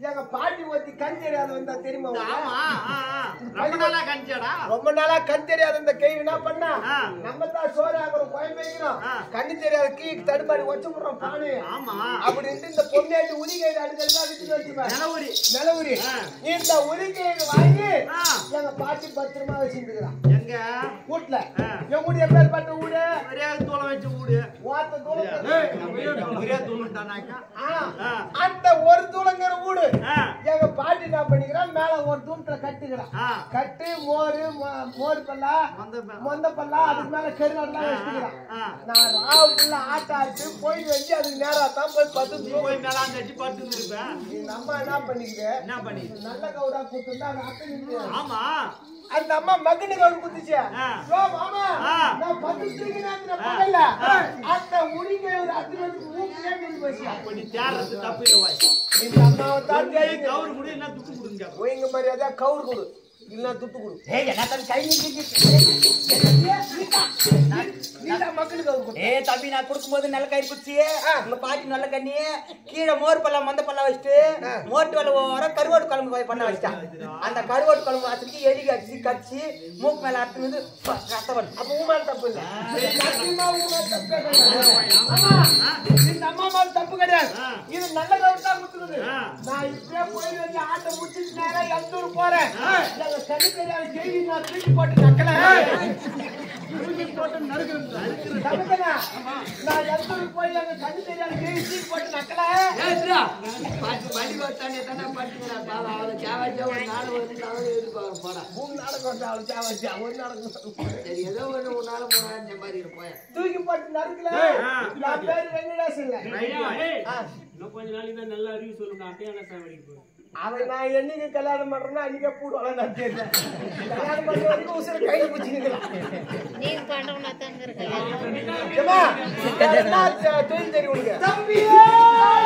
எங்க பாட்டி ஒத்தி கண் தெரியாது வந்தா தெரியுமா? ரொம்ப நாளா கண் தெரியாது இந்த கை என்ன பண்ணா நம்ம தான் சோறு ஆகிறோம் கோயம்பேக்கிறோம் கண்ணு தெரியாது கீ தடுமாறி வச்சு விடுறோம் பானு அப்படின்ட்டு இந்த பொம்மையாட்டி உரிகை அடுக்கலாம் விட்டு வச்சுப்பேன் நிலவுரி இந்த உரிகையை வாங்கி எங்க பாட்டி பத்திரமா வச்சுருக்கிறான் எங்க வீட்டுல என் வீடு எப்பேற்பட்ட வீடு தூளம் வச்சு வீடு ஓத்த தூளம் தானாக்கா அந்த ஒரு தூளங்கிற வீடு எங்க பாட்டி என்ன பண்ணிக்கிறான் மேல ஒரு தூணத்துல கட்டுக்கிறான் கட்டு மோர் பல்லா மொந்த பல்லா அதுக்கு மேல கருநாடுலாம் வச்சுக்கிறான் நான் ராவுக்குள்ள ஆட்டாட்டு போய் வச்சு அதுக்கு நேரா தான் போய் பத்து போய் மேலாம் கட்டி படுத்து இருப்பேன் இந்த அம்மா என்ன பண்ணிக்கிது என்ன பண்ணி நல்ல கவுடா குத்துந்தா அது அத்தை ஆமா அந்த அம்மா மகனு கவுடு குத்துச்சு மாமா நான் பத்து பகல்ல அந்த உரிங்க ஒரு அத்தனை மூக்கிலே போச்சு அப்படி தேர்றது தப்பு இல்லை வாய் இந்த அம்மாவை தான் தேடி கவுரு குடு என்ன துட்டு கொடுங்க போய்ங்க மரியாதை கவுரு கொடு இல்ல துட்டு கொடு ஏய் என்ன தம்பி கை நீடா மக்களுக்கு கவுரு கொடு ஏய் தம்பி நான் கொடுக்கும்போது நல்ல கயிறு குச்சியே உங்க பாட்டி நல்ல கண்ணி கீழே மோர் பல்ல மந்த பல்ல வச்சுட்டு மோட்டு வலை வர கருவாடு குழம்பு பண்ண வச்சிட்டான் அந்த கருவாடு குழம்பு வாசலுக்கு எலி கடிச்சு கடிச்சு மூக்கு மேல அறுத்துனது ரத்தம் வருது அப்ப ஊமால் தப்பு இல்ல இந்த அம்மா மேல தப்பு கிடையாது இது நல்ல கவுரு தான் குத்துக்குது நான் இப்படியே போய் வந்து ஆட்டை முடிச்சுட்டு நேரா எந்தூர் போறேன் எங்க கண்ணு தெரியாத செய்தி நான் தூக்கி போட்டு நக்கல தூக்கி போட்டு நறுக்கிறேன் நான் எந்தூருக்கு போய் எங்க கண்ணு தெரியாத செய்தி தூக்கி போட்டு நக்கல தூக்கி போட்டு நறுக்கல நான் பேரு வெங்கடேசன் கொஞ்ச நாளைக்கு தான் நல்ல அறிவு சொல்லுங்க அட்டையான சாவடிக்கு அவன் நான் என்னைக்கு கல்யாணம் பண்றேன்னா அன்னைக்கே பூடுவாங்க நான் தெரிஞ்சேன் கல்யாணம் பண்ற வரைக்கும் உசுர கையில பிடிச்சிருக்கலாம் நீங்க பண்றவனா தாங்க இருக்கலாம் தொழில் தெரியும் உனக்கு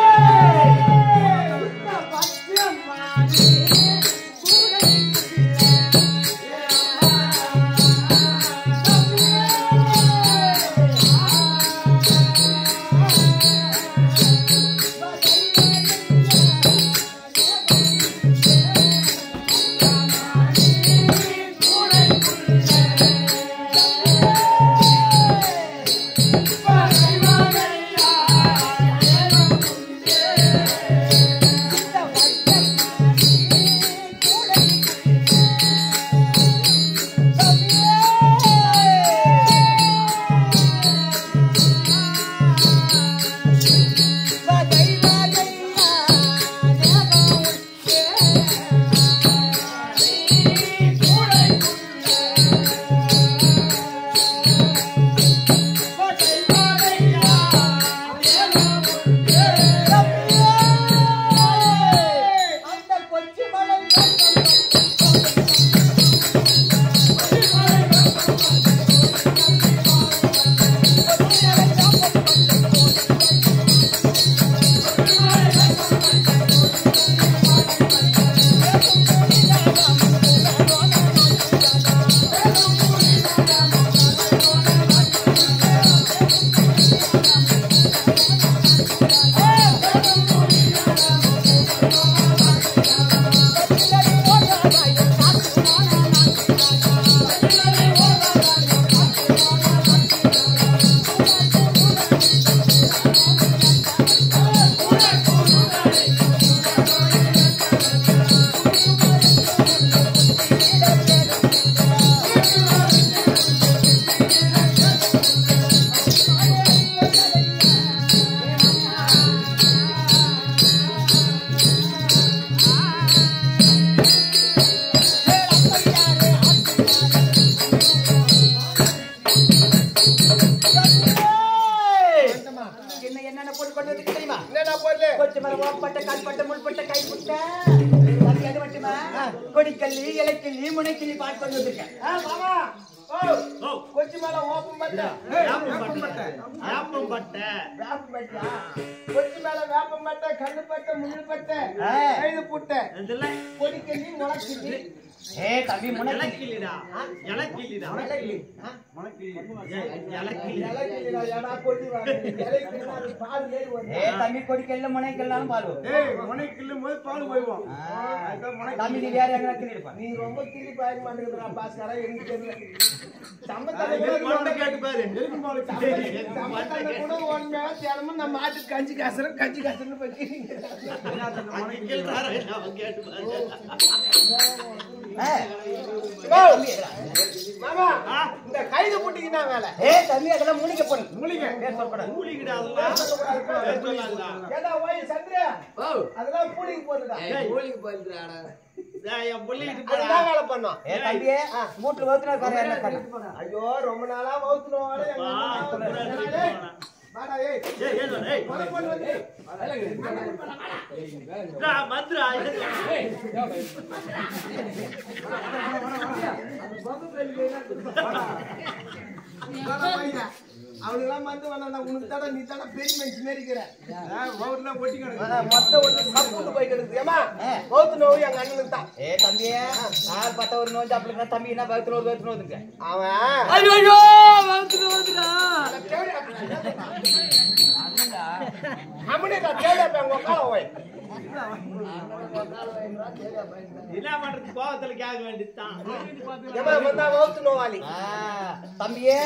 முளைக்கல்லி இலைக்கல்லி முனைக்கல்லி பாட்டு கொண்டு வந்திருக்கேன். மாமா ஓ கொச்சி மேல ஓப்பம் பட்ட வேப்பம் பட்டை கொச்சி மேல வேப்பம் பட்ட கண்ணு பட்ட முள்ளு பட்ட கைது புட்ட இதெல்லாம் பொடிக்கல்லி முளைக்கல்லி தம்பி முனைக்கல்லி இலக்கிலிடா இலக்கிலிடா தம்பி கொடிக்கல்ல முனைக்கல்லாம் பால் வரும். பால் போய்வோம் தம்பி நீ வேற எங்க கிள்ளிருப்பா? நீ ரொம்ப கிள்ளி பாய மாட்டேங்கிறா பாஸ்கரா எனக்கு தெரியல கேட்டு பாரு கூட ஒண்ணு தினமும் நம்ம மாட்டுக்கு கஞ்சி காசுன்னு பத்தி கேட்டு மாமா இந்த கைது புட்டிக்குன்னா வேலை தம்பி அதெல்லாம் மூலிகை பொண்ணு மூலிகை மூலிகிடா ஏதா ஓய் சந்திரா அதெல்லாம் பூலிக்கு போடுடா கோழிக்கு போயிருக்காடா. என் பிள்ளைகிட்ட அதுதான் வேலை பண்ணோம் தம்பியே வீட்டுல ஓத்துனா பாரு என்ன கண்ணு. ஐயோ ரொம்ப நாளா வவுத்துனோம் வாடா ஏய் வர போடு வந்து மதுரா அவனுங்கெல்லாம் வந்து வேணா உனக்கு தானே நீ தானே பெரிய மனுஷன் மேரிக்கிற மொத்த ஒன்று சப்புட்டு போய் கிடக்குது ஏமா வவுத்து நோய் எங்க அண்ணனுக்கு தான் தம்பியே ஆள் பார்த்தா ஒரு நோய் சாப்பிடுங்க தம்பி என்ன வகுத்துல ஒரு வகுத்துல வந்துங்க அவன் ஐயோ வகுத்துல வந்துடா அவனே நான் கேள்வி உங்க உட்கார போய் என்ன பண்றது கோவத்துல கேட்க வேண்டியதுதான் ஏமா வந்தா வவுத்து நோவாளி தம்பியே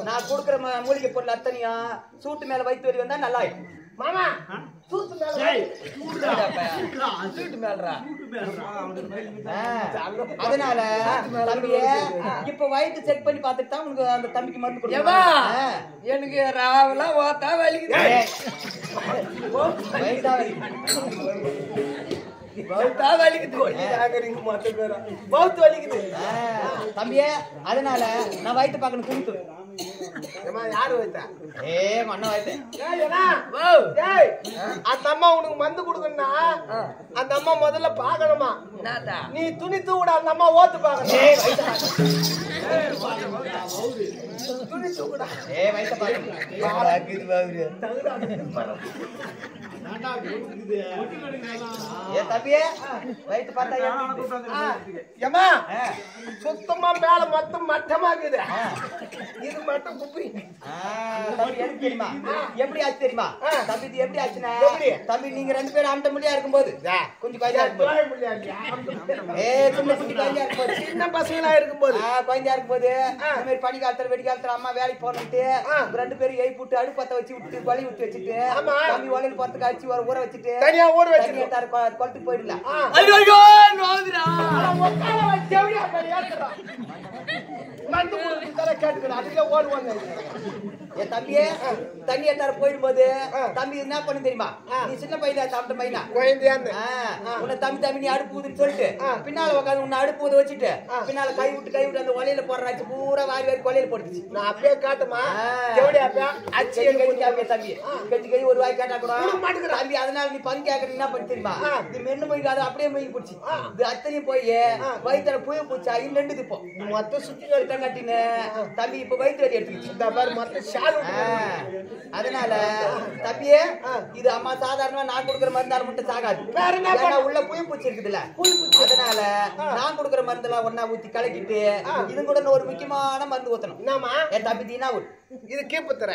நான் கொடுக்குற மூலிகை பொருள் அத்தனையும் சூட்டு மேல வைத்து வரி வந்தா நல்லா இருக்கும். மாமா சூத்து மேல சூட்டு மேலரா அதனால தம்பியே இப்ப வயிற்று செக் பண்ணி பார்த்துட்டு தான் உனக்கு அந்த தம்பிக்கு மருந்து கொடுக்கணும். எனக்கு ராவெல்லாம் ஓத்தா வலிக்குது வயிற்றா வவுத்தா வலிக்குது ஒளிதாகறீங்க மொத்த பேரா வவுத்து வலிக்குது தம்பியே அதனால நான் வயிற்று பார்க்கணும் குடுத்து ஏமா யாரு வைத்தா மண்ண வயிற்று ஏய் அந்த அம்மா உனக்கு மருந்து கொடுக்கணும்னா அந்த அம்மா முதல்ல பாக்கணுமா நீ துணி தூவிட அந்த அம்மா ஓத்து பாக்கணும் துணி தூக்குடா வயிற்ற தம்பியே வயிற்று பார்த்தா ஏமா சுத்தமா மேல மொத்தம் மட்டமாக்குது இது மட்டும் குப்பி தம்பி எனக்கு தெரியுமா எப்படி ஆச்சு தெரியுமா தம்பி இது எப்படி ஆச்சுன்னா எப்படி? தம்பி நீங்க ரெண்டு பேரும் ஆம்ட முடியா இருக்கும்போது கொஞ்சம் குழந்தையா இருக்கும்போது சின்ன குட்டி குழந்தையா இருக்கும்போது சின்ன பசங்களா இருக்கும்போது குழந்தையா இருக்கும்போது இந்த மாதிரி பனி காலத்துல வெடி காலத்துல அம்மா வேலைக்கு போனட்டு ரெண்டு பேரும் எய் போட்டு அடுப்பு பத்த வச்சு விட்டு கொலி விட்டு வச்சுட்டு தம்பி ஒலையில போறதுக்கு அடிச்சு ஒரு ஊற வச்சுட்டு தனியா ஊற வச்சு குளத்துக்கு போயிடலாம் மருந்து கொடுத்து கேட்டுக்கிறேன் அதுக்கே ஓடுவாங்க என் தம்பியே தண்ணி எட்டார போயிடும்போது தம்பி என்ன பண்ணு தெரியுமா நீ சின்ன பையனா சாப்பிட்ட பையனா குழந்தையான்னு உன்னை தம்பி நீ அடுப்பு ஊதுன்னு சொல்லிட்டு பின்னால உட்காந்து உன்னை அடுப்பு ஊத வச்சுட்டு பின்னால கை விட்டு அந்த ஒலையில போடுறாச்சு பூரா வாரி வாரி கொலையில போட்டுச்சு நான் அப்பயே காட்டுமா எப்படி அப்பயா அச்சு கை தம்பி கெட்டி கை ஒரு வாய் கேட்டா கூட தம்பி அதனால நீ பங்கு கேட்கற என்ன பண்ணி தெரியுமா இது மென்னு போய்க்காது அப்படியே போய் போச்சு இது அத்தனையும் போய் வயிற்றுல புய போச்சு இன்னும் இப்போ மொத்த சுத்தி வரைக்கும் கட்டின்னு தம்பி இப்ப வயிற்று வலி எடுத்துக்கிச்சு இந்த மாதிரி மொத்த அதனால தம்பியே இது அம்மா சாதாரணமா நான் கொடுக்குற மருந்தால மட்டும் சாகாது உள்ள புய பூச்சி இருக்குதுல்ல அதனால நான் கொடுக்குற மருந்தெல்லாம் ஒன்னா ஊத்தி கலக்கிட்டு இது கூட ஒரு முக்கியமான மருந்து ஊத்தணும் என்னமா என் தம்பி தீனாவூர் இது கீப்புத்தர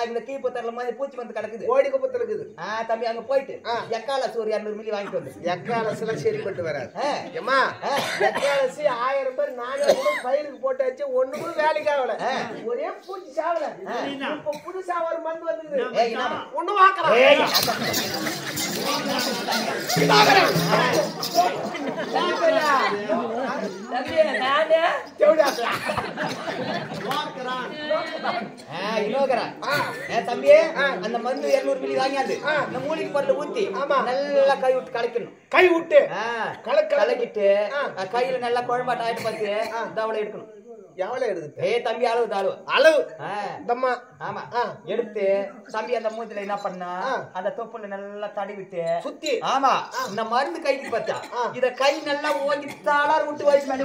இந்த கீப்புத்தரல மாதிரி பூச்சி வந்து கிடக்குது ஓடி குப்பத்துல இருக்குது தம்பி அங்க போயிட்டு எக்கால சூரிய 200 மில்லி வாங்கிட்டு வந்து எக்காலசுலாம் சரிப்பட்டு வராது ஏமா எக்காலசி 1000 பேர் நானே கூட பயிருக்கு போட்டு வச்சு ஒண்ணு கூட வேலைக்கு ஆகல ஒரே பூச்சி சாவல இப்ப புதுசா ஒரு மருந்து வந்துருக்குது ஒண்ணு வாக்கலாம் இன்னொரு தம்பி அந்த மருந்து 200 மில்லி வாங்கியாந்து இந்த மூலிகை பொருளை ஊத்தி நல்லா கை விட்டு கலக்கணும். கை விட்டு கலக்கிட்டு கையில நல்லா குழம்பாட்ட ஆயிட்டு பார்த்து தவளை எடுக்கணும். எவ்வளவு எடுத்து தம்பி அளவு அளவு ஆமா எடுத்து தம்பி அந்த மூஞ்சில என்ன பண்ணா அந்த தொப்புல நல்லா தடி விட்டு சுத்தி ஆமா இந்த மருந்து கைக்கு பார்த்தா இத கை நல்லா ஓங்கி தாளார் விட்டு வயசு மேல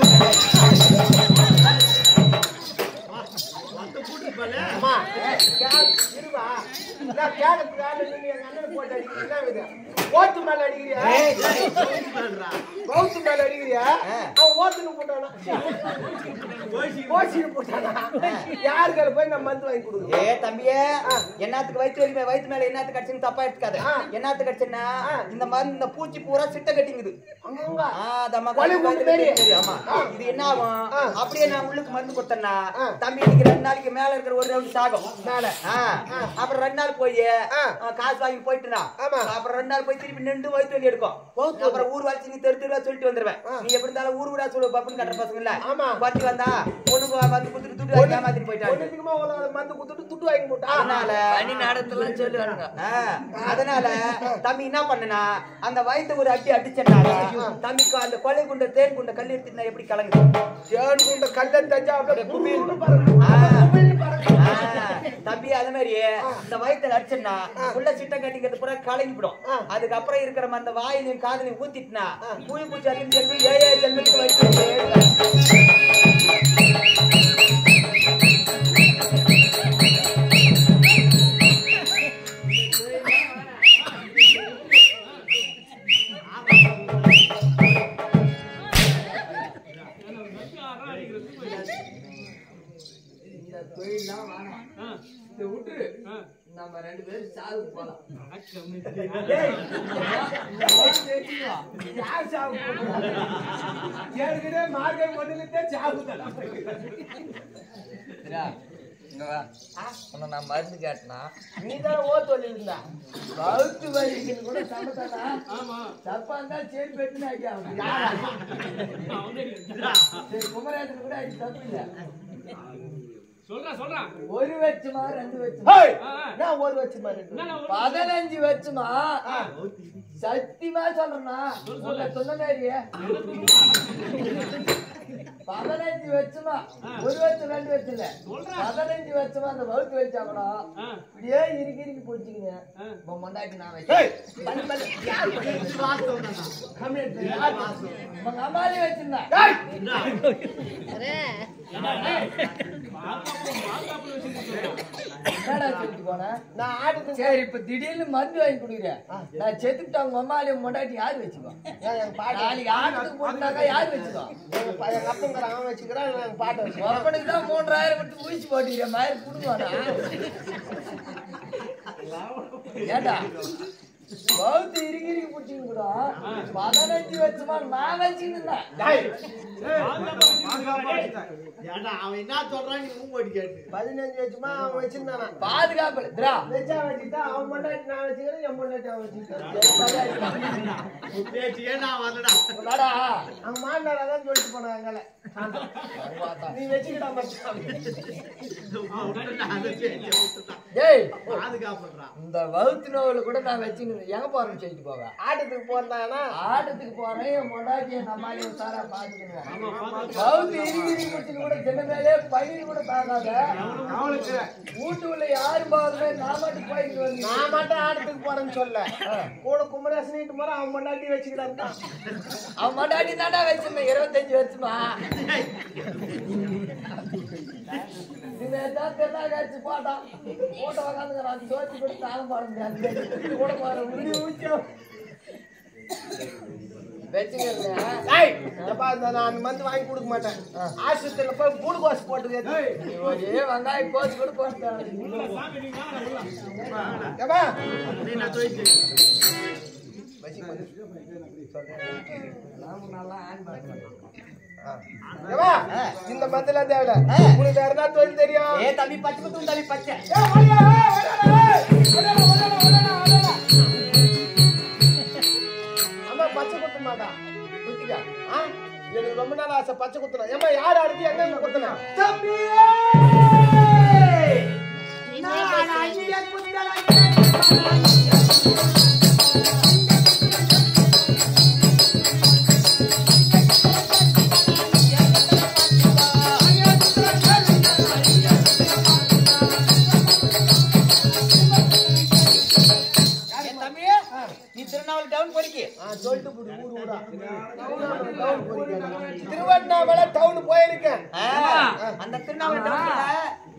ஓட்டு மேல அடிக்கிறியா பௌத்து மேல அடிக்கிறியா அவன் ஓட்டுன்னு போட்டானா போட்டானா யாருக்கார போய் நம்ம மருந்து வாங்கி கொடுக்குறோம். தம்பியே என்னத்துக்கு வயிற்று மேல என்னத்துக்கு கடிச்சுன்னு தப்பா எடுத்துக்காது. என்னத்துக்கு கடிச்சுன்னா இந்த மருந்து இந்த பூச்சி பூரா சிட்ட கட்டிங்குது. இது என்ன ஆகும் அப்படியே நான் உள்ளுக்கு மருந்து கொடுத்தேன்னா தம்பி இன்னைக்கு 2 நாளைக்கு மேல இருக்கிற ஒரு ரவுண்ட் சாகும் மேல. அப்புறம் 2 நாள் போய் காசு வாங்கி போயிட்டுனா அப்புறம் 2 நாள் போய் திருப்பி நின்று வயிற்று வலி எடுக்கும். அப்புறம் ஊர் வளர்ச்சி நீ தெருவா சொல்லிட்டு வந்துருவேன். நீ எப்படி இருந்தாலும் ஊர் ஊரா சொல்லு பப்புன்னு கட்டுற பசங்க இல்ல பத்தி வந்தா பொண்ணு வந்து குடுத்துட்டு துட்டு வாங்கி ஏமாத்திட்டு போயிட்டாங்க. மருந்து குடுத்துட்டு துட்டு வாங்கி போட்டா அதனால தம்பி என்ன பண்ணனா அந்த வயிற்று ஒரு அடி அடிச்சனால தம்பிக்கு அந்த கொலை குண்ட தேன் குண்ட கல் எடுத்துனா எப்படி கலங்குது. தேன் குண்ட கல்ல தஞ்சா தம்பி அது மாதிரி இந்த வயிற்றுல அடிச்சா உள்ள சிட்டம் கட்டிக்கிறது பூரா கலங்கிவிடும். அதுக்கப்புறம் இருக்கிற அந்த வாயிலையும் காதலையும் ஊத்திட்டுனா புழு பூச்சி அள்ளியும் செல்வி 7 ஜென்மத்துக்கு வயிற்று நம்ம 2 பேரும் சாவு போலாம். மார்கை முதலிட்டே சாவு நான் மருந்து கேட்டனா நீதான் ஓட்டு வலி இருந்தா பௌத்து வலிக்கு கூட சமத்தானா தப்பா இருந்தா சரி பெட்டுன்னு ஆகியா குமரேசன் கூட அது தப்பு இல்ல. சொல்றான் ஒரு வச்சுமா 2 வச்சுமா நான் ஒரு வச்சுமா 15 வச்சுமா சத்தியமா சொல்றேன்னா சொன்ன மாதிரியே 15 வச்சுமா ஒரு வச்சு 2 வச்சு இல்ல 15 வச்சுமா அந்த வகுப்பு வச்சா கூட இப்படியே இறுக்கி போச்சுங்க மொண்டாட்டி நான் வச்சேன் அம்மாலே வச்சிருந்தா சரி இப்ப திடீர்னு மருந்து வாங்கி குடுக்குறேன் நான் செத்துட்டு அவங்க அம்மாலையும் மொண்டாட்டி யாரு வச்சுக்கோ ஆட்டுக்கு போட்டாக்கா யாரு வச்சுக்கோ எங்க அப்பங்கிற அவன் வச்சுக்கிறான் பாட்டு அப்பனுக்கு தான் 3000 விட்டு ஊசி போட்டுக்கிறேன் மாதிரி குடுவானா ஏண்டா பௌத்து இறுக்கி பிடிச்சிங்க கூட 15 வருஷமா நான் வச்சுருந்தேன். அவன் என்ன சொல்றான் நீ மூடி கேட்டு 15 வருஷமா அவன் வச்சிருந்தானா பாதுகாப்பு வச்சா வச்சுட்டா அவன் பொண்டாட்டி நான் வச்சுக்கிறேன் என் பொண்டாட்டி அவன் வச்சுக்கிறேன் நான் வரலடா அவன் மாண்டாதான் சொல்லிட்டு போனாங்க நீ வச்சுக்கிட்டா பாதுகாப்புறான். இந்த வகுத்து நோவுல கூட நான் வச்சுன்னு எங்க போறேன்னு சொல்லிட்டு போவேன். ஆட்டத்துக்கு போறானா ஆட்டத்துக்கு போறேன் என் பொண்டாட்டிய நம்மாலே சாரா பாத்துக்குவோம். வகுத்து இறுதி குடிச்சு கூட சின்ன மேலே பயிர் கூட தாங்காத வீட்டுக்குள்ள யாரும் போகாத நான் மட்டும் போயிட்டு வந்து நான் மட்டும் ஆட்டத்துக்கு போறேன்னு சொல்ல கூட குமரேசனிட்டு போற அவன் பொண்டாட்டி வச்சுக்கிட்டான். அவன் பொண்டாட்டி தாண்டா வச்சிருந்தேன் 25 வருஷமா தென்னாச்சு போட்டான் போட்ட உக்காந்துக்கிறான் சோத்தி போட்டு தாகம் பாட முடியாது கூட போற நான் மருந்து வாங்கி கொடுக்க மாட்டேன். ஆஸ்பத்திரியில போய் குளுக்கோஸ் போட்டு வெங்காயம் கோச்சு கூட போட்டேன். இந்த மந்தில தேவை உங்களுக்கு வேற ஏதாவது தொழில் தெரியும்? தம்பி பச்சை குத்தும் தம்பி பச்சை அம்மா பச்சை குத்த மாட்டா குத்திக்கா. எனக்கு ரொம்ப நாள் ஆசை பச்சை குத்தணும். ஏமா யார் அடுத்து எங்க குத்தணும்? தம்பி திருவண்ணாமலை டவுன் போயிருக்கேன். அந்த திருவண்ணாமலை டவுன்ல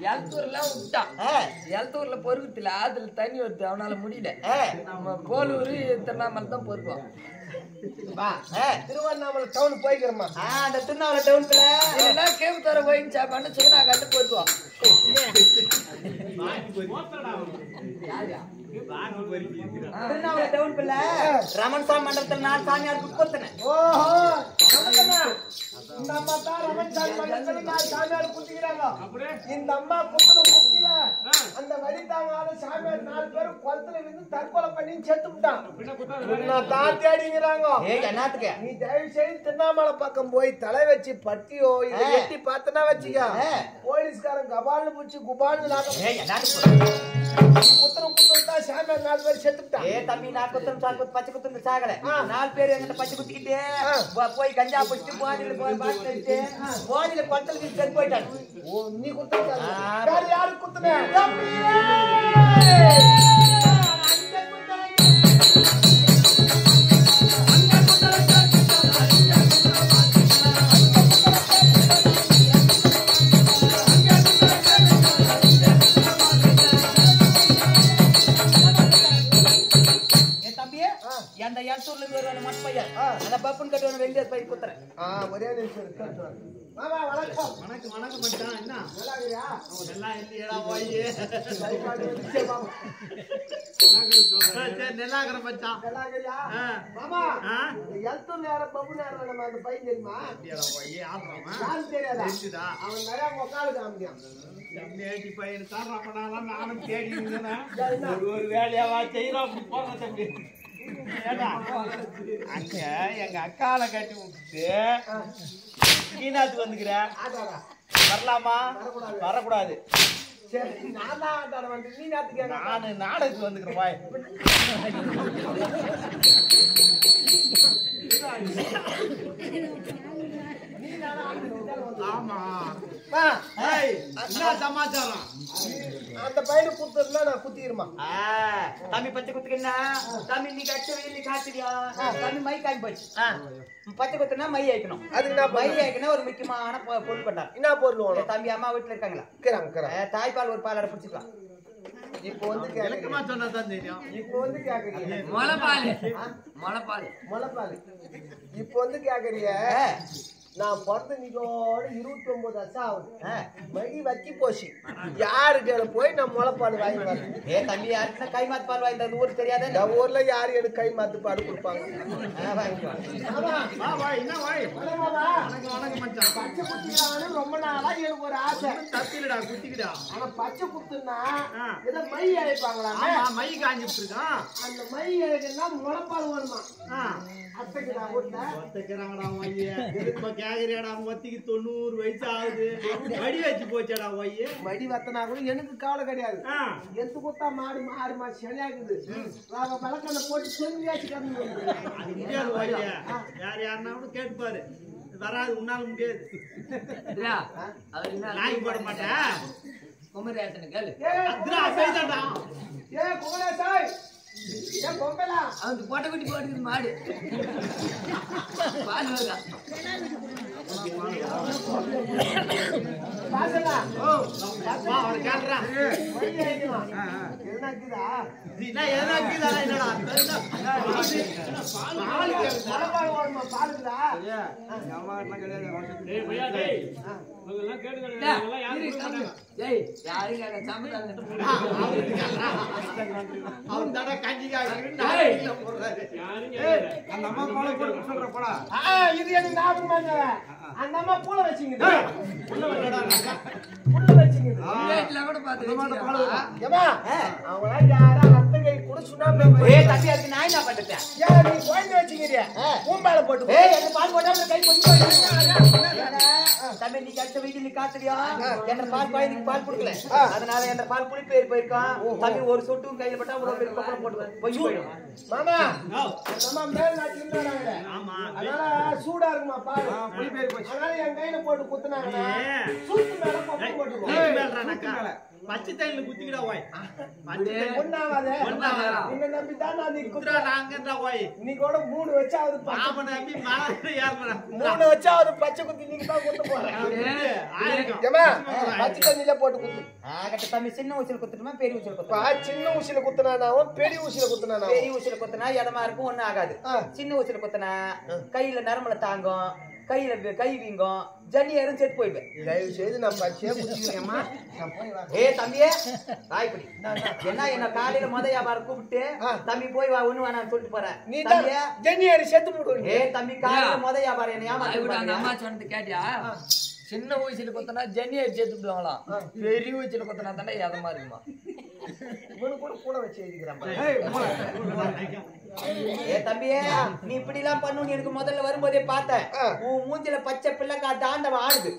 எலத்தூர்ல விட்டான். எலத்தூர்ல பொறுக்குல அதுல தண்ணி வருது, அவனால முடியல. நம்ம போலூர் திருவண்ணாமலை தான் பொறுப்போம். திருவண்ணாமலை டவுன் போய்க்கிறோமா? அந்த திருவண்ணாமலை டவுன்ல எல்லாம் கேப்பு தர போயிடுச்சா பண்ண சுகனா கண்டு பொறுப்போம். திருவண்ணாமலை டவுன்ல ரமன் சாமி மண்டபத்துல நான் சாமியாருக்கு குத்துனேன். ஓஹோ, இந்த அம்மா தான் ரமன் சாமி மண்டபத்துல நான் சாமியார் குத்திக்கிறாங்க. இந்த அம்மா குத்துன குத்தில அந்த வழி தாங்காத சாமியார் 4 பேரும் குளத்துல விழுந்து தற்கொலை பண்ணி செத்து விட்டான். நான் தான் தேடிங்கிறாங்க. என்னத்துக்கு நீ தயவு செய்து திருவண்ணாமலை பக்கம் போய் தலை வச்சு பட்டியோ இதை எட்டி பார்த்தனா வச்சுக்க, போலீஸ்காரன் கபால்னு பூச்சி குபால்னு குத்துறா சாமியார் 4 பேர் செத்துட்டான். தம்பி நான் குத்துறேன் சார், பச்சை குத்துறது சாகல. 4 பேர் எங்கிட்ட பச்சை குத்திக்கிட்டு போய் கஞ்சா பிடிச்சிட்டு போதில போய் பாட்டு வச்சுட்டு போதில குளத்துல வீட்டு செத்து போயிட்டாங்க. ஓ, நீ குத்துற யாரு குத்துன? அந்த எலத்தூர்ல இருந்து ஒரு மட் பையன் அந்த பப்புன் கட்டுவன வெளியே போய் குத்துறேன். ஒரே நிமிஷம். மாமா வணக்கம். வணக்கம் வணக்கம் மச்சான். என்ன நல்லா இருக்கியா? நல்லா இல்லையடா போய் நெல்லாகிற மச்சான். நல்லா இருக்கியா? மாமா எலத்தூர்ல யார பப்புன் யார நம்ம அந்த பையன் தெரியுமா? போய் ஆடுறாமா யாரும் தெரியாதா? தெரிஞ்சுதா? அவன் நிறைய உக்காடு காமிக்கான். தம்பி பையன் தான் ரமணாலாம் நானும் தேடி ஒரு வேலையாவா செய்யறோம் போற தம்பி. ஏடா அங்க எங்க அக்கால கட்டி விட்டு கீனாத்துக்கு வந்துக்கிற வரலாமா? வரக்கூடாது. சரி, நான் தான் ஆட்டாட வந்து நீ நாத்துக்கு நானு நாடகத்துக்கு வந்துக்கிறேன் பாய். ஆமா என்ன சமாச்சாரம்? அந்த பையனை குத்துறதுல நான் குத்திக்கிறமா? தம்பி பச்சை குத்துக்குன்னா தம்பி நீ கட்ட வெயில் காத்துறியா? தம்பி மை காமி போச்சு. பச்சை குத்துனா மை ஆயிக்கணும். அதுக்கு நான் மை ஆயிக்கணும். ஒரு முக்கியமான பொருள் பண்ணார். என்ன பொருள் வேணும்? தம்பி அம்மா வீட்டுல இருக்காங்களா? தாய்ப்பால் ஒரு பால் பிடிச்சிக்கலாம். இப்போ வந்து விளக்கமா சொன்னாதான் தெரியும். இப்போ வந்து கேக்குறீங்க முளைப்பால் முளைப்பால் முளைப்பால். இப்போ வந்து கேக்குறீங்க நான் பிறந்த நீக்கோட 29 வருஷம் ஆகுது. மடி வச்சு போச்சு. யாருக்கு போய் நான் முளைப்பால் வாங்கி வரேன். தம்பி யாருக்குன்னா கை மாத்து பால் வாங்கி தந்து ஊருக்கு தெரியாத? இந்த ஊர்ல யாரு எனக்கு கை மாத்து பால் கொடுப்பாங்க? வணக்கம் மச்சான். பச்சை குத்திக்கலாம்னு ரொம்ப நாளா எனக்கு ஒரு ஆசை. தப்பிலடா குத்திக்கிடா. ஆனா பச்சை குத்துனா ஏதோ மை அழைப்பாங்களா? மை காஞ்சிட்டு இருக்கான். அந்த மை அழைக்கா முளைப்பால் வருமா? அத்தைக்குடா வீட்டுல ஒத்துக்கிறாங்கடா மைய. இப்ப கேக்குறியாடா மொத்திக்கு 90 வயசு ஆகுது. மடி வச்சு போச்சாடா மைய. மடி வத்தனா கூட எனக்கு கவலை கிடையாது. எத்து குத்தா மாடு சனியாக்குது. விளக்கண்ண போட்டு செஞ்சாச்சு கம்மி. அது முடியாது மைய. யாருன்னா கூட கேட்டுப்பாரு. வராது, உன்னால முடியாது. நாய் போட மாட்டேன். குமரேசனுக்கு ஏ குமரேசாய் ஏன் பொம்பலா அவன் பொட்டை குட்டி போட்டுக்குது மாடு பால் வருதா பாசலா வா அவர் கேக்குறா என்னக்குதா நீனா என்னக்குதா என்னடா பால் பால் ஓடுமா பாலுக்குதா யாமாட்டலாம் கிடையாது. டேய் பையா டேய் அதெல்லாம் கேடுங்க இதெல்லாம் யாரும் சொல்ல மாட்டாங்க. டேய் யாரும் கேக்க சம்பளம் அவன் தட கஞ்சிகா டேய் போறாரு. யாரும் கேட்கல. அந்த அம்மா பால போட்டு சொல்ற போடா. இது எனக்கு ஞாபகம் பண்ணல. அந்த அம்மா பூல வச்சிங்க உள்ள வரடா. பூல வச்சிங்க வீட்ல கூட பாத்து வெச்சிருக்கா ஏமா அவங்களா யாரா அத்தை கை கூட சுண்ணாம்பு தம்பி அதுக்கு நான் என்ன பண்றேன்? ஏன் நீ குழந்தை வச்சிங்கறியா பூம்பால போட்டு எங்க பால் போட்டா கை கொஞ்சம் தம்பி நீ கட்ட வீட்டுல காத்துறியா என்ற பால் குழந்தைக்கு பால் கொடுக்கல அதனால என்ற பால் புளி பேர் போயிருக்கான் தம்பி ஒரு சொட்டும் கையில பட்டா ஒரு பேர் கொப்பளம் போட்டு போயிடும் மாமா நம்ம மேல் நாட்டுல இருந்தாங்க அதனால சூடா இருக்குமா பால் புளி பேர் போச்சு அதனால என் கையில போட்டு குத்துனாங்க சூட்டு மேல கொப்பளம் போட்டுருவோம் பச்சை தண்ணில குத்திக்கிடா ஓய் ஒண்ணாவாதே என்ன நம்பி தான் நான் நீ குத்துறா நாங்கன்றா ஓய் நீ கூட 3 வச்சாவது பாப்ப நம்பி மானே யாரடா 3 வச்சாவது பச்சை குத்தி நீங்க தான் குத்த போறேன் ஏமா பச்சை தண்ணில போட்டு குத்து கட்ட தம்பி சின்ன ஊசில குத்துட்டுமா பெரிய ஊசில குத்துமா சின்ன ஊசில குத்துனானாவும் பெரிய ஊசில குத்துனானாவும் பெரிய ஊசில குத்துனா எதமா இருக்கும் ஒண்ணும் ஆகாது சின்ன ஊசில குத்துனா கையில நரம்புல தாங்கும் கையில கை வீங்கும் ஜன்னி ஏறும் செத்து போயிடுவேன் தயவு செய்து நான் பச்சையா குத்திக்கிறேம்மா தம்பியே ராய்படி என்ன காலையில முத வியாபாரம் கூப்பிட்டு தம்பி போய் வா ஒண்ணு வேணான்னு சொல்லிட்டு போறேன் நீ ஜன்னி ஏறி செத்து போடுவீங்க தம்பி காலையில முத வியாபாரம் என்ன ஏமாத்தி அம்மா சொன்னது கேட்டியா சின்ன ஊசியில கொத்தனா ஜன்னி அடிச்சு எடுத்து விடுவாங்களாம் பெரிய ஊசியில கொத்தனா தானே எதமா இருக்குமா கூட வச்சு எழுதிக்கிறேன் தம்பியே நீ இப்படி எல்லாம் பண்ணுன்னு எனக்கு முதல்ல வரும்போதே பார்த்தேன் உன் மூஞ்சில பச்சை பிள்ளைக்கா தாண்டவ ஆடுது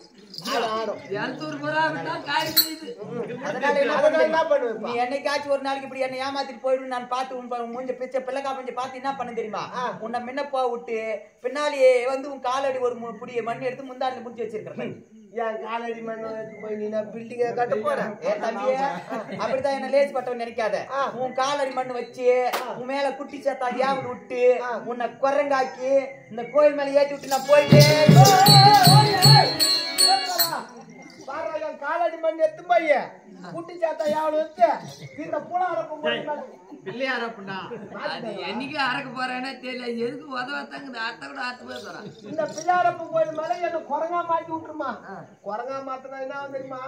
நீ என்னைக்காச்சும் ஒரு நாளைக்கு இப்படி என்ன ஏமாத்திட்டு போயிடும் நான் பார்த்து மூஞ்ச பிச்சை பிள்ளைக்கா கொஞ்சம் பார்த்து என்ன பண்ண தெரியுமா உன்னை முன்ன போ விட்டு பின்னாலேயே வந்து உன் காலடி ஒரு புடிய மண் எடுத்து முந்தாடி முடிச்சு வச்சிருக்கிறேன் என் காலடி மண் போய் நீ பில்டிங்க கட்ட போறேன் தம்பியே அப்படித்தான் என்ன லேஸ் பட்டவன் நினைக்காத உன் காலடி மண் வச்சு உன் மேல குட்டி சத்தா ஏவல் விட்டு உன்னை குரங்காக்கி இந்த கோயில் மேல ஏற்றி விட்டு நான் போயிட்டேன் காலடி மண் எத்து பைய குட்டி சாத்தா எவ்வளவு வச்சு இந்த புலாரப்பம் பிள்ளையாரப்பா அது என்னைக்கு அறக்க போறேன்னா தெரியல எதுக்கு உதவத்தாங்க அத்தை கூட ஆத்து போய் போறான் இந்த பிள்ளையாரப்பம் கோயில் மேல என்ன குரங்கா மாட்டி விட்டுருமா குரங்கா மாத்தினா என்ன தெரியுமா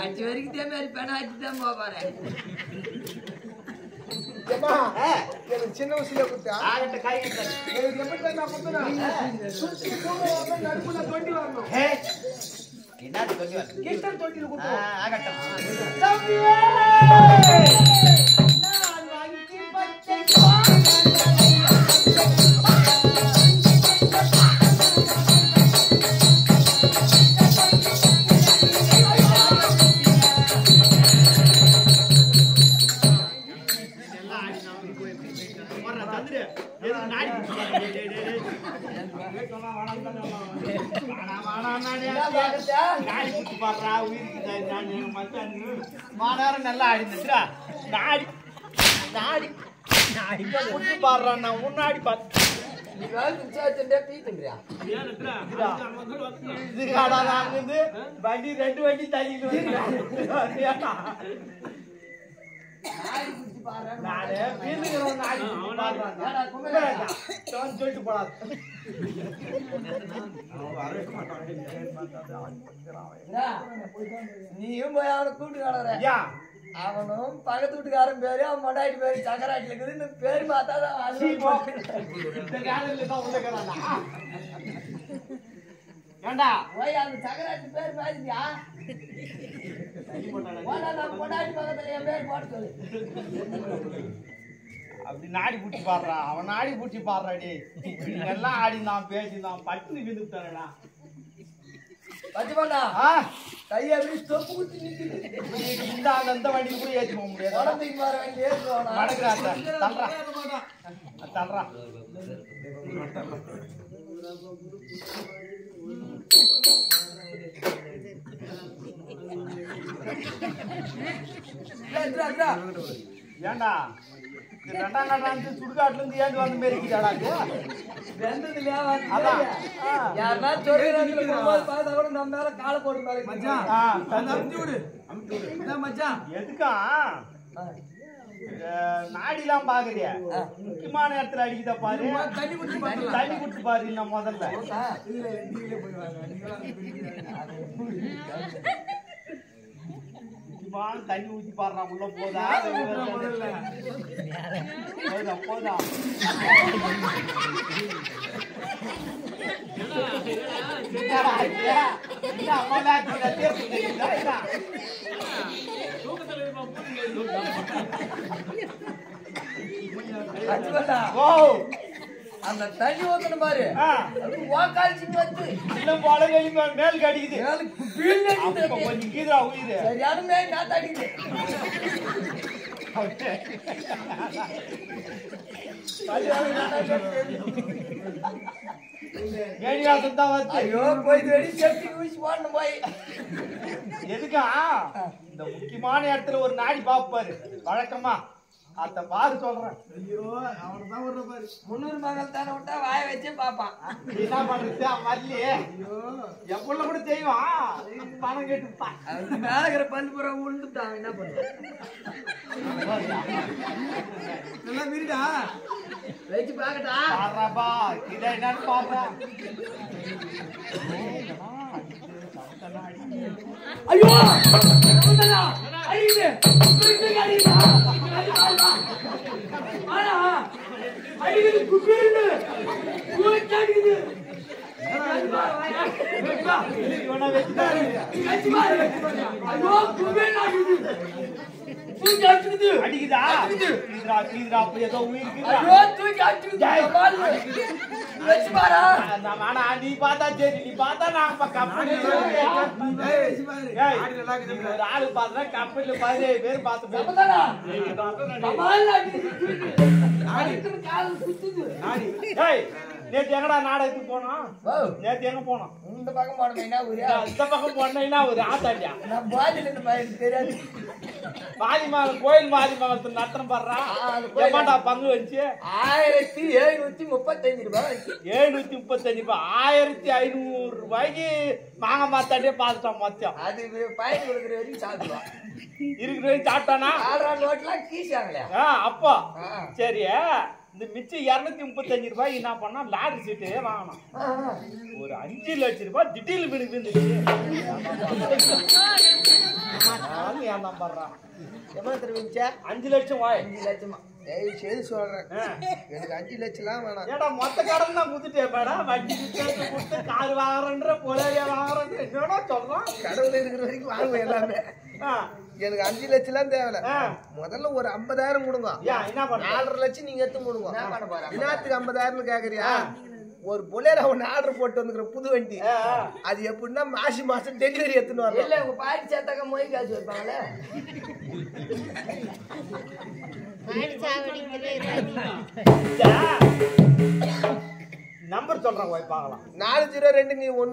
அஞ்சு வரைக்கும் இதே மாதிரி பெண ஆச்சு தான் போறேன் சின்ன ஊசியில குத்தா எப்படி நான் குத்துனா நடுப்புல தொண்டி வரணும் என்ன தொண்டி வரணும் கிட்ட தொண்டில குத்துவோம் நல்லா ஆடிந்துடா நாடி நாடி நாடி குட்டி பாடுறான் நான் முன்னாடி பார்த்து வண்டி 2 வண்டி தள்ளிட்டு சொல்லிட்டு போடாது நீயும் போய் அவனை கூட்டு காணற அவனும் பக்கத்து வீட்டுக்காரன் பேரு அவன் மொண்டாட்டி பேரு சக்கராட்டில இருக்குது இந்த பேரு பார்த்தாதான் ஏண்டா போய் அந்த சக்கராட்டி பேர் பேசியா மொண்டாட்டி பக்கத்துல என் பேர் போட்டு சொல்லு அப்படி நாடி பூச்சி பாடுறான் அவன் நாடி பூச்சி பாடுறாடி எல்லாம் ஆடிந்தான் பேசிந்தான் பட்டுன்னு விந்துட்டானடா பச்சு பண்ணா கையை அப்படி தொப்பு குத்தி நிக்குது இந்த அந்த வண்டிக்கு கூட ஏற்றி போக முடியாது உடம்புக்கு மாற வேண்டிய ஏற்றுவானா நடக்கிறான் தள்ளுறான் ஏண்டா ரெண்டாம் கட்டாந்து சுடுகாட்டுல இருந்து ஏந்து வந்து மேரிக்கிட்டாடாக்கு யாருன்னா பார்த்தா கூட நம்ம மேல காலை போட்டு எதுக்கா நாடிலாம் பாக்குறிய முக்கியமான இடத்துல அடிக்குதா பாரு தண்ணி குடிச்சு பாரு இன்னும் முதல்ல தண்ணி ஊத்தி பாடுறான் உள்ள போதா போதா போதா அம்மா தீர்த்து தூக்கத்துல இருப்பா அச்சுவலா, ஓ அந்த தண்ணி ஊத்தணும் பாரு, வாக்காளிச்சு வந்து இன்னும் போல மேல் கடிக்குது மேலுக்கு கீழே அப்ப அடிக்குது. கொஞ்சம் கீதா உயிரு சரியான மேல் நாத்து அடிக்குது. வேணிவாசம் தான் வந்து ஐயோ போய் வெடி செட்டி ஊசி போடணும் போய். எதுக்கா இந்த முக்கியமான இடத்துல ஒரு நாடி பாப்பாரு வழக்கமா அத பாரு சொல்றேன். ஐயோ அவன்தான் வர்ற பாரு. 300 மகள் தானே விட்டா வாய வச்சே பாப்பான். என்ன பண்றது வரலையே எப்பள்ள கூட செய்வான் பணம் கேட்டுப்பா அது மேல இருக்கிற பல்லு பூரா உளுந்துட்டான், என்ன பண்ணுவான்? நல்லா விரிடா. வச்சு பாக்கட்டா? பாடுறாப்பா இதை என்னன்னு பாடுறா. ஐயோ அடிக்குது, அடிக்குது, ஆனா அடிக்குது, குப்பிடுது, அடிக்குது. இவனை வச்சுட்டாரு ஐயோ குப்பிடு அடிக்குது, தூக்கி அடிக்குது, அடிக்குதா கீதுரா கீதுரா அப்படி ஏதோ உயிருக்கு ஐயோ தூக்கி அடிக்குது. வச்சு பாரா. ஆனா நீ பார்த்தா சரி நீ பார்த்தா நாங்க கப்பல் ஒரு ஆளு பார்த்தா கப்பல்ல 17 பேர் பார்த்து அப்பதானா கமால் அடிக்குது, அடிக்குது, கால் குத்துது. நேத்து எங்கடா நாடகத்துக்கு போனோம்? ஓ, நேத்து எங்க போனோம்? இந்த பக்கம் போனோம் என்ன ஊரே? இந்த பக்கம் போனேன்னா ஒரு ஆத்தாண்டியா நான் பாதில இந்த மாதிரி தெரியாது. மாரிமகன் கோயில் மாரிமகன் நத்தனம் பாடுறா எம்மாண்டா பங்கு வச்சு 1735 ரூபாய். 735 ரூபாய் 1500 ரூபாய்க்கு மாங்க மாத்தாண்டே பாத்துட்டோம் மொத்தம். அது பயன் கொடுக்குற வரைக்கும் சாப்பிடுவான். இருக்கிற வரைக்கும் சாப்பிட்டானா? ஆல்ரான் ரோட்லாம் கீசாங்களே. அப்போ சரி இந்த மிச்சம் 235 ரூபாய் என்ன பண்ணா லாரி சீட்டு வாங்கணும். ஒரு 5 லட்சம் ரூபாய் திடீர்னு வீட்டுக்கு இருந்துச்சு. ஏன் பண்றான் எவ்வளவு தெரிவிச்சா? 5 லட்சம் வாய் 5 லட்சமா? செய்து சொல்றேன், எனக்கு 5 லட்சம்லாம் வேணாம். ஏடா மொத்த கடன் தான் குடுத்துட்டே மேடம் வட்டி விட்டு கொடுத்து கார் வாங்குறன்ற பொலையா வாங்குறன்ற என்னடா சொல்றான்? கடவுள் இருக்கிற வரைக்கும் வாங்குவேன் எல்லாமே. எனக்கு 5 லட்சம்லாம் தேவையில்ல. முதல்ல ஒரு 50,000 கொடுங்க. என்ன பண்ண 4.5 லட்சம் நீங்க எடுத்து கொடுங்க. இன்னத்துக்கு 50,000 கேக்குறியா? ஒரு பொலேரோ ஒன்று ஆர்டர் போட்டு வந்துக்கிற புது வண்டி, அது எப்படின்னா மாசம் டெலிவரி எடுத்துன்னு வரணும். இல்ல உங்க பாட்டி சேர்த்தாக்க மொய் காசு வைப்பாங்களே. நம்பர் சொல்றேன் போய் பார்க்கலாம். 402 நீ 1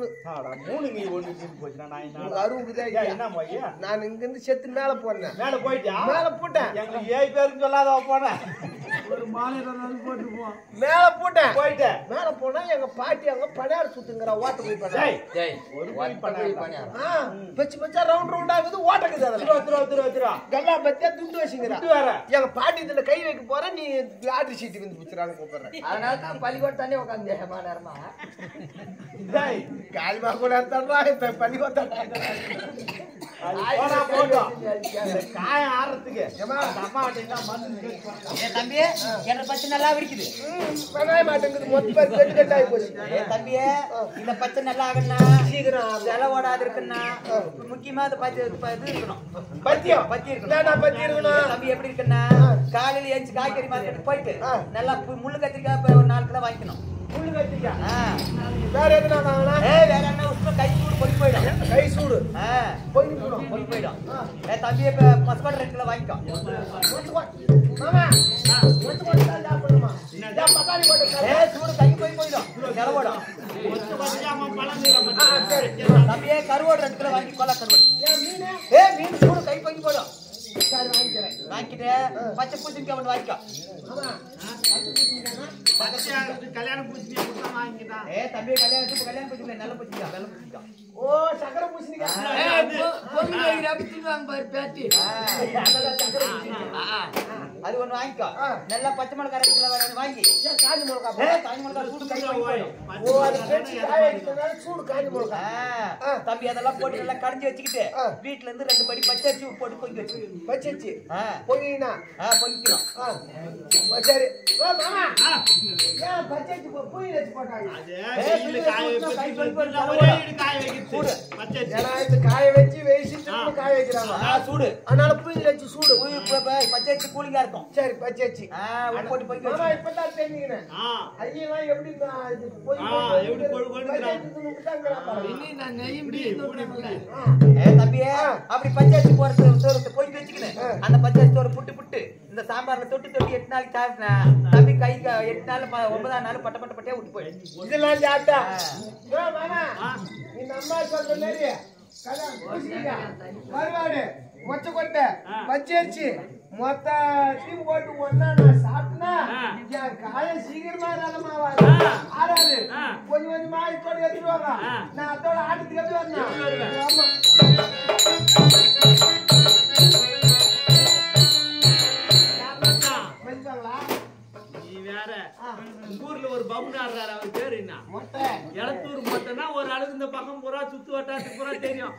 3 நீ 1 போச்சுனா நான் என்ன அருவுக்குதா என்ன போய் நான் இங்க இருந்து செத்து மேல போனேன். மேல போயிட்டியா? மேல போட்டேன். எங்களுக்கு 7 பேருக்கு சொல்லாத போனேன். ஒரு மாலை போட்டு போவோம். மேல போட்டேன். போயிட்டேன். மேல போனா எங்க பாட்டி அங்க பணியார் சுத்துங்கற ஓட்ட போய் பண்ணா. டேய் ஒரு பணியார். பச்சை ரவுண்ட் ரவுண்ட் ஆகுது ஓட்டக்குது அதுல. திரோ கல்லா பத்தியா துண்டு வச்சிங்கற. வேற எங்க பாட்டி இதுல கை வைக்க போற நீ லாட்டரி சீட் வந்து புச்சறான்னு கூப்பிடுற. அதனால தான் பள்ளிக்கூட தானே உட்கார்ந்து நேரமா. டேய் காலிமா கூட தர்றா இப்ப பள்ளிக்கூட போடா போடா. காய ஆறதுக்கு ஏமா அம்மா கிட்ட மருந்து தம்பி என்ன பச்சை நல்லா இருக்குது. பண்ணவே மாட்டேங்குது. மொத்த கெட்டு ஆகி போச்சு. தம்பி இந்த பச்சை நல்லா ஆகணும்னா சீக்கிரம் விலை ஓடாது இருக்குன்னா முக்கியமா அது பச்சை இது இருக்கணும். பத்தியம் பத்தி இருக்கணும். பத்தி இருக்கணும். தம்பி எப்படி இருக்குன்னா காலையில ஏஞ்சி காய்கறி மார்க்கெட் போயிட்டு நல்லா முள்ளு கத்திரிக்காய் ஒரு 4 கிலோ வாங்கிக்கணும். புல்லு கத்திரிக்காய் வேற எதுனா வாங்கினா வேற என்ன உப்பு கை சூடு பொறி போயிடும். கை சூடு போயிடும் பொறி போயிடும். தம்பி இப்ப மஸ்கட் 2 கிலோ வாங்கிக்கோ. மாமா ஒத்து போட்டு சாப்பிடுமா? பக்காளி போட்டு சூடு கை போயிடும் நிலவோடும். தம்பியே கருவோடு 2 கிலோ வாங்கி கொள்ள கருவோடு. மீன் சூடு கை போயிடும். வாங்கிட்டு பச்சை பூசணிக்காய் ஒன்று வாங்கிக்கோ. கல்யாணம் பூச்சி வாங்கிட்டான். தம்பி கல்யாணம் பூச்சிக்கல நல்ல பூச்சிக்கா வெள்ள பூச்சிக்கா. ஓ சக்கரை பூசணிக்காய். பொங்கல் வைக்கிற அப்படி தின்னுவாங்க பாரு பேட்டி. அதெல்லாம் சக்கரை பூசணிக்காய். அது ஒண்ணு வாங்கிக்கோ. நல்லா பச்சை மிளகாய் 2 கிலோ வாங்கி. காஞ்சி மிளகா காஞ்சி மிளகாய் சூடு கை போயிடும். ஓ அது பேச்சு காய வைக்கிறதுனால சூடு காஞ்சி மிளகா. தம்பி அதெல்லாம் போட்டு நல்லா கடைஞ்சி வச்சுக்கிட்டு வீட்டுல இருந்து 2 படி பச்சரிசி போட்டு பொங்கி வச்சு வச்சிச்சு பொங்கினா பொங்கிக்கணும். சரி மாமா ஏன் பச்சரிசி பொங்கி வச்சு போட்டாங்க? காய வச்சு வேசி காய வைக்கிறாங்க சூடு. அதனால புயல் வச்சு சூடு பச்சரிசி கூலிங்கா இருக்கும். சரி பச்சரிசி போட்டு பொங்கி மாமா இப்பதான் தெரிஞ்சுக்கிறேன். ஐயெல்லாம் எப்படி தம்பியே அப்படி பச்சரிசி போறது பொங்கி வச்சுக்கினேன். அந்த பச்சரிசி ஒரு புட்டு புட்டு இந்த சாம்பார்ல தொட்டு 8 நாளைக்கு சாப்பிட்டா தம்பி கை 8 நாள் 9ஆம் நாள் பட்ட பட்டே விட்டு போயிடு. இதெல்லாம் சாப்பிட்டா மாமா இந்த அம்மா சொல்ற மாதிரி கருவாடு மொச்சக்கொட்டை பச்சரிசி மொத்தத்தையும் போட்டு ஒன்னா நான் சாப்பிட்டேன்னா என் காயம் சீக்கிரமா நலமாவாது ஆறாது. கொஞ்சம் கொஞ்சமா இதோட எடுத்துருவாங்க. நான் அதோட ஆட்டத்துக்கு எப்படி வரணும்? ஆமா ஊர்ல ஒரு பவுனாடுறாரு, அவர் பேரு என்ன? எலத்தூர் மொட்டைனா ஒரு அளவுக்கு இந்த பக்கம் பூரா சுத்து வட்டாரத்துக்கு பூரா தெரியும்.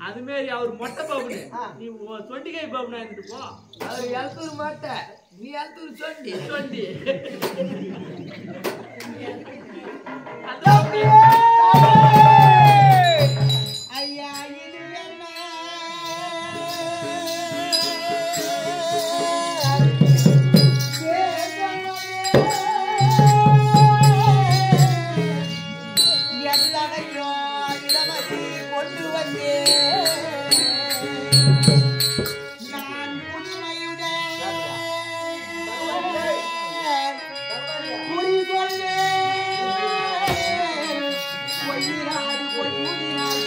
அது மாதிரி அவர் மொட்டை பவுனு, நீ சொண்டிகை பவுனா இருந்துட்டு போ. அவர் எலத்தூர் மொட்டை, நீ எலத்தூர் சொண்டி சொண்டி. ஐயா இது கொண்டு வந்தேன் நான் உண்மையுடன் குறி சொன்னேன் பொய்யிராது பொய்யுதினால்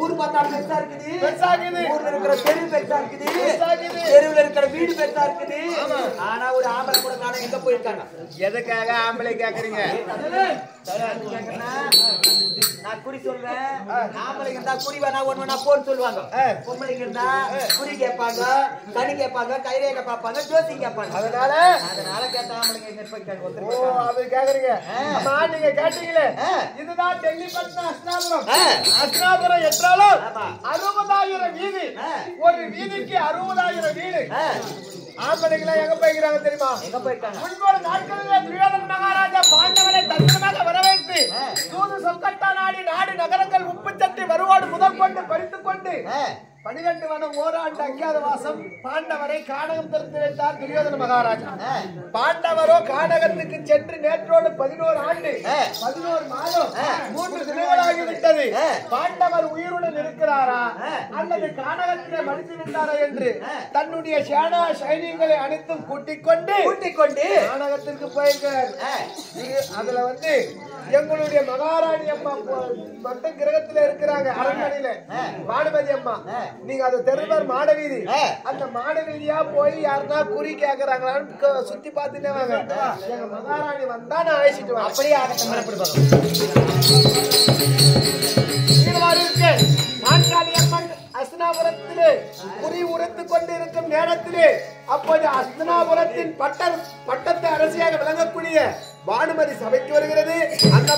ஊர் பார்த்தா பெருசா இருக்குது. ஊர்ல இருக்கிற தெரு பெருசா இருக்குது. தெருவுல இருக்கிற வீடு பெருசா இருக்குது. ஆனா ஒரு ஆம்பளை கூட காணோம். எங்க போயிருக்காங்க? எதுக்காக ஆம்பளை கேக்குறீங்க? நான் குறி சொல்வேன். ஆம்பளைங்க இருந்தா குறி வேணா ஒண்ணு போன்னு சொல்லுவாங்க. பொம்பளைங்க இருந்தா குறி கேட்பாங்க, கனி கேட்பாங்க, கைரேகை பார்ப்பாங்க, ஜோசி கேட்பாங்க. அதனால கேட்ட ஆம்பளைங்க எங்க போய் அது கேக்குறீங்க. நீங்க கேட்டீங்களே, இதுதான் டெல்லிப்பட்டினம் அஸ்தினாபுரம். அஸ்தினாபுரம் என்றாலும் 60,000 வீதி. ஒரு வீதிக்கு 60,000 வீடு. ஆம்பளைங்களா எங்க போய்க்கிறாங்க தெரியுமா? எங்க போயிருக்காங்க? முன்பொரு நாட்களிலே துரியோதன மகாராஜா பாண்டவரை தரிசனமாக வரவேற்று தூது சொற்கட்டா நாடு நகரங்கள் உப்பு சட்டி வருவாடு முதல் கொண்டு பறித்துக் கொண்டு 12 வருடம் ஓராண்டு அஞ்ஞாத வாசம் பாண்டவரை கானகம் திறந்து வைத்தார் துரியோதன மகாராஜா. பாண்டவரோ கானகத்துக்கு சென்று நேற்றோடு 11 ஆண்டு 11 மாதம் 3 தினங்களாகிவிட்டது. பாண்டவர் உயிருடன் இருக்கிறாரா அல்லது கானகத்திலே மடித்து விட்டாரா என்று தன்னுடைய சேனா சைனியங்களை அனைத்தும் கூட்டிக் கொண்டு கானகத்திற்கு போயிருக்கார். அதுல எங்களுடைய மகாராணி அம்மா மத்த கிரகத்துல இருக்கிறாங்க அரண்மனையில பானுமதி அம்மா. நீங்க அது தெருவர் மாடவீதி. அந்த மாடவீதியா போய் யாருன்னா குறி கேக்குறாங்களான்னு சுத்தி பார்த்துட்டே வாங்க. எங்க மகாராணி வந்தா நான் அழைச்சிட்டு வரேன். அப்படியே ஆகட்டும். பாஞ்சாலி அம்மன் அஸ்தனாபுரத்திலே குறி உரைத்துக் கொண்டிருக்கும் நேரத்திலே அப்போது அஸ்தனாபுரத்தின் பட்டத்து அரசியாக விளங்கக்கூடிய பானுமதி சபைக்கு வருகிறது. அந்த